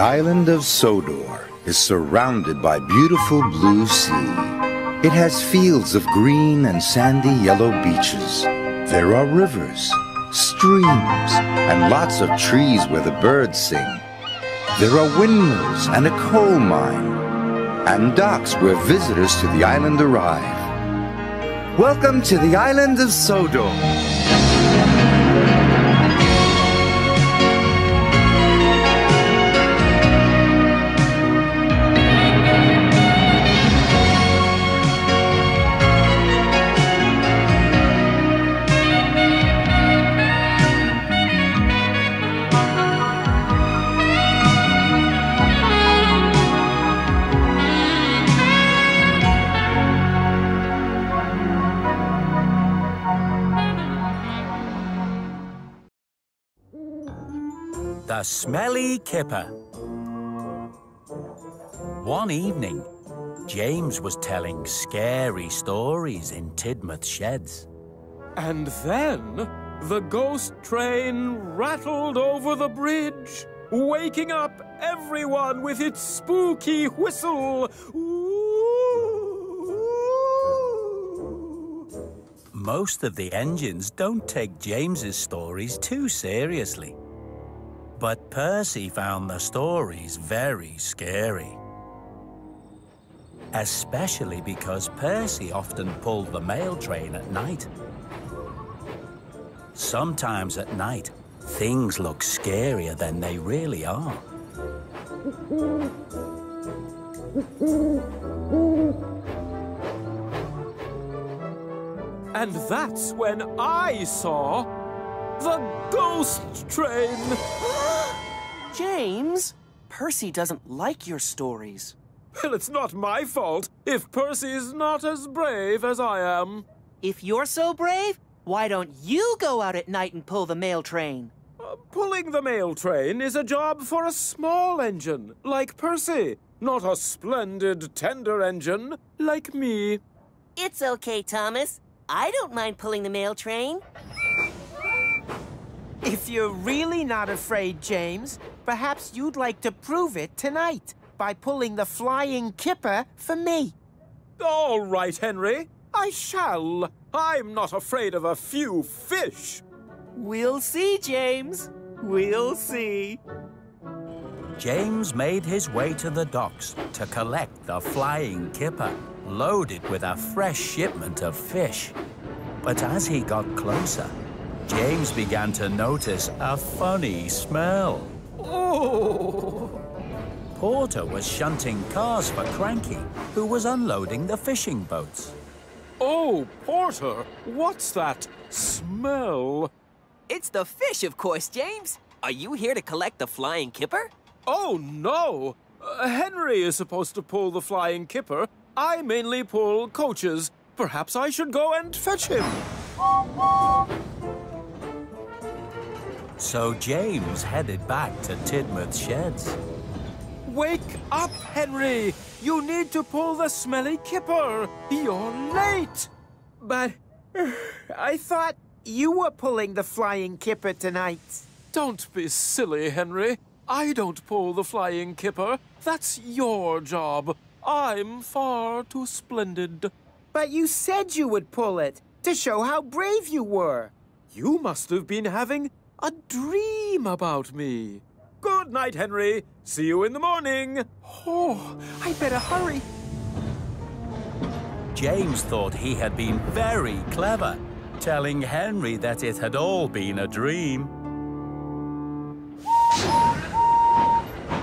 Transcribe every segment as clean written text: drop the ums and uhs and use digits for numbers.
island of Sodor is surrounded by beautiful blue sea. It has fields of green and sandy yellow beaches. There are rivers, streams, and lots of trees where the birds sing. There are windmills and a coal mine, and docks where visitors to the island arrive. Welcome to the island of Sodor. The Smelly Kipper. One evening, James was telling scary stories in Tidmouth's sheds. And then the ghost train rattled over the bridge, waking up everyone with its spooky whistle. Most of the engines don't take James's stories too seriously. But Percy found the stories very scary. Especially because Percy often pulled the mail train at night. Sometimes at night, things look scarier than they really are. And that's when I saw the ghost train. James, Percy doesn't like your stories. Well, it's not my fault if Percy's not as brave as I am. If you're so brave, why don't you go out at night and pull the mail train? Pulling the mail train is a job for a small engine, like Percy, not a splendid, tender engine like me. It's okay, Thomas. I don't mind pulling the mail train. If you're really not afraid, James, perhaps you'd like to prove it tonight by pulling the flying Kipper for me. All right, Henry. I shall. I'm not afraid of a few fish. We'll see, James. We'll see. James made his way to the docks to collect the flying Kipper, loaded with a fresh shipment of fish. But as he got closer, James began to notice a funny smell. Oh! Porter was shunting cars for Cranky, who was unloading the fishing boats. Oh, Porter, what's that smell? It's the fish, of course, James. Are you here to collect the flying Kipper? Oh, no. Henry is supposed to pull the flying Kipper. I mainly pull coaches. Perhaps I should go and fetch him. So James headed back to Tidmouth's sheds. Wake up, Henry! You need to pull the Smelly Kipper. You're late. But I thought you were pulling the flying Kipper tonight. Don't be silly, Henry. I don't pull the flying Kipper. That's your job. I'm far too splendid. But you said you would pull it to show how brave you were. You must have been having a dream about me. Good night, Henry. See you in the morning. Oh, I better hurry. James thought he had been very clever, telling Henry that it had all been a dream.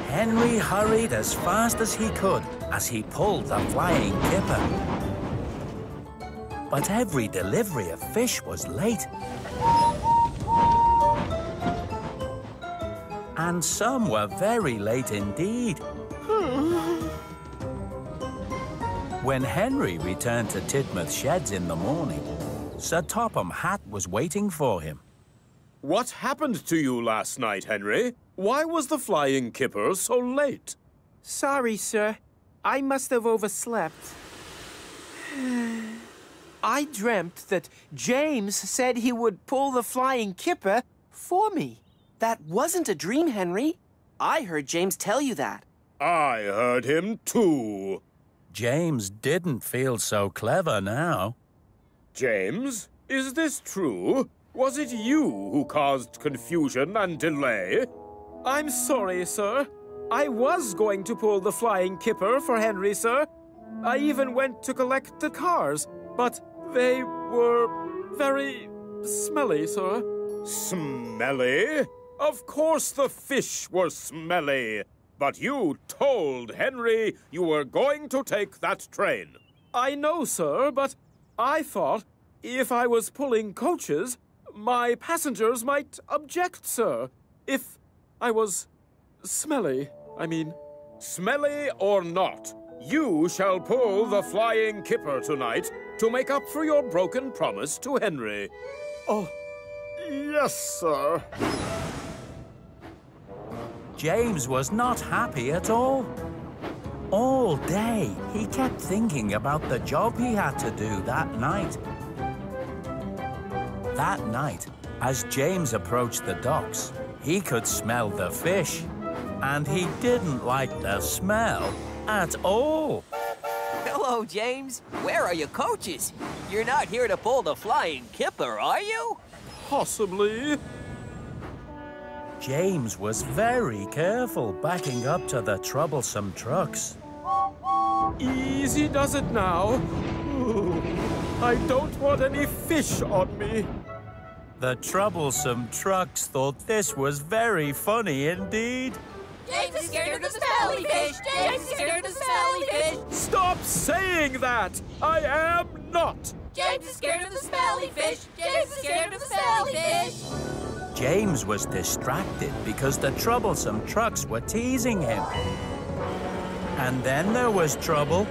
Henry hurried as fast as he could as he pulled the flying Kipper. But every delivery of fish was late. And some were very late indeed. When Henry returned to Tidmouth sheds in the morning, Sir Topham Hatt was waiting for him. What happened to you last night, Henry? Why was the flying Kipper so late? Sorry, sir. I must have overslept. I dreamt that James said he would pull the flying Kipper for me. That wasn't a dream, Henry. I heard James tell you that. I heard him too. James didn't feel so clever now. James, is this true? Was it you who caused confusion and delay? I'm sorry, sir. I was going to pull the flying Kipper for Henry, sir. I even went to collect the cars, but they were very smelly, sir. Smelly? Of course the fish were smelly. But you told Henry you were going to take that train. I know, sir, but I thought if I was pulling coaches, my passengers might object, sir. If I was smelly, I mean. Smelly or not, you shall pull the flying Kipper tonight to make up for your broken promise to Henry. Oh, yes, sir. James was not happy at all. All day, he kept thinking about the job he had to do that night. That night, as James approached the docks, he could smell the fish, and he didn't like the smell at all. Hello, James. Where are your coaches? You're not here to pull the flying Kipper, are you? Possibly. James was very careful backing up to the troublesome trucks. Easy does it now. Ooh, I don't want any fish on me. The troublesome trucks thought this was very funny indeed. James is scared of the smelly fish! James is scared of the smelly fish! Stop saying that! I am not! James is scared of the smelly fish! James is scared of the smelly fish! James was distracted because the troublesome trucks were teasing him. And then there was trouble.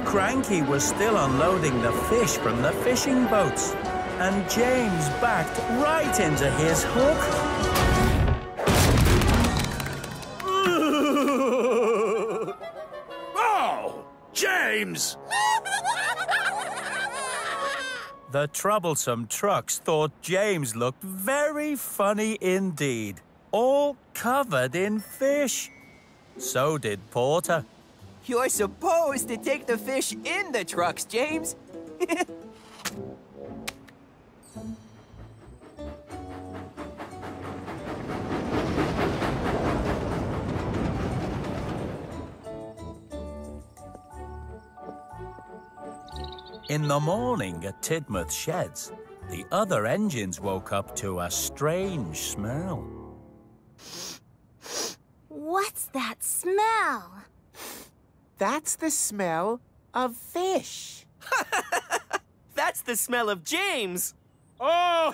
Cranky was still unloading the fish from the fishing boats, and James backed right into his hook. Oh, James! The troublesome trucks thought James looked very funny indeed, all covered in fish. So did Porter. You're supposed to take the fish in the trucks, James. In the morning at Tidmouth Sheds, the other engines woke up to a strange smell. What's that smell? That's the smell of fish. That's the smell of James. Oh!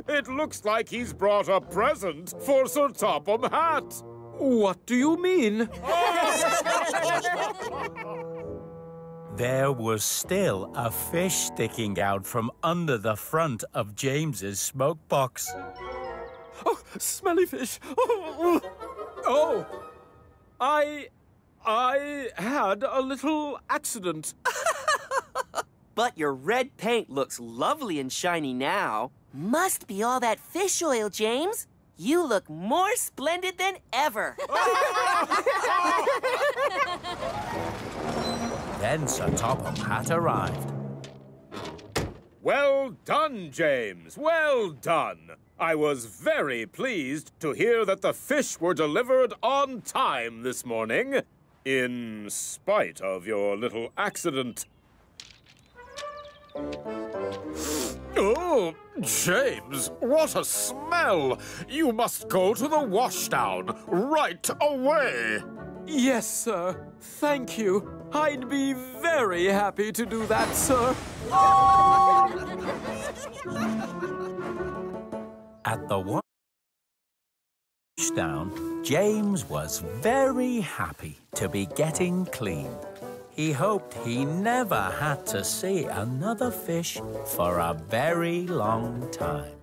It looks like he's brought a present for Sir Topham Hatt. What do you mean? There was still a fish sticking out from under the front of James's smoke box. Oh, smelly fish. Oh, I had a little accident. But your red paint looks lovely and shiny now. Must be all that fish oil, James. You look more splendid than ever. Then Sir Topham Hatt arrived. Well done, James. Well done. I was very pleased to hear that the fish were delivered on time this morning, in spite of your little accident. Oh, James, what a smell! You must go to the washdown right away. Yes, sir. Thank you. I'd be very happy to do that, sir. At the washdown, James was very happy to be getting clean. He hoped he never had to see another fish for a very long time.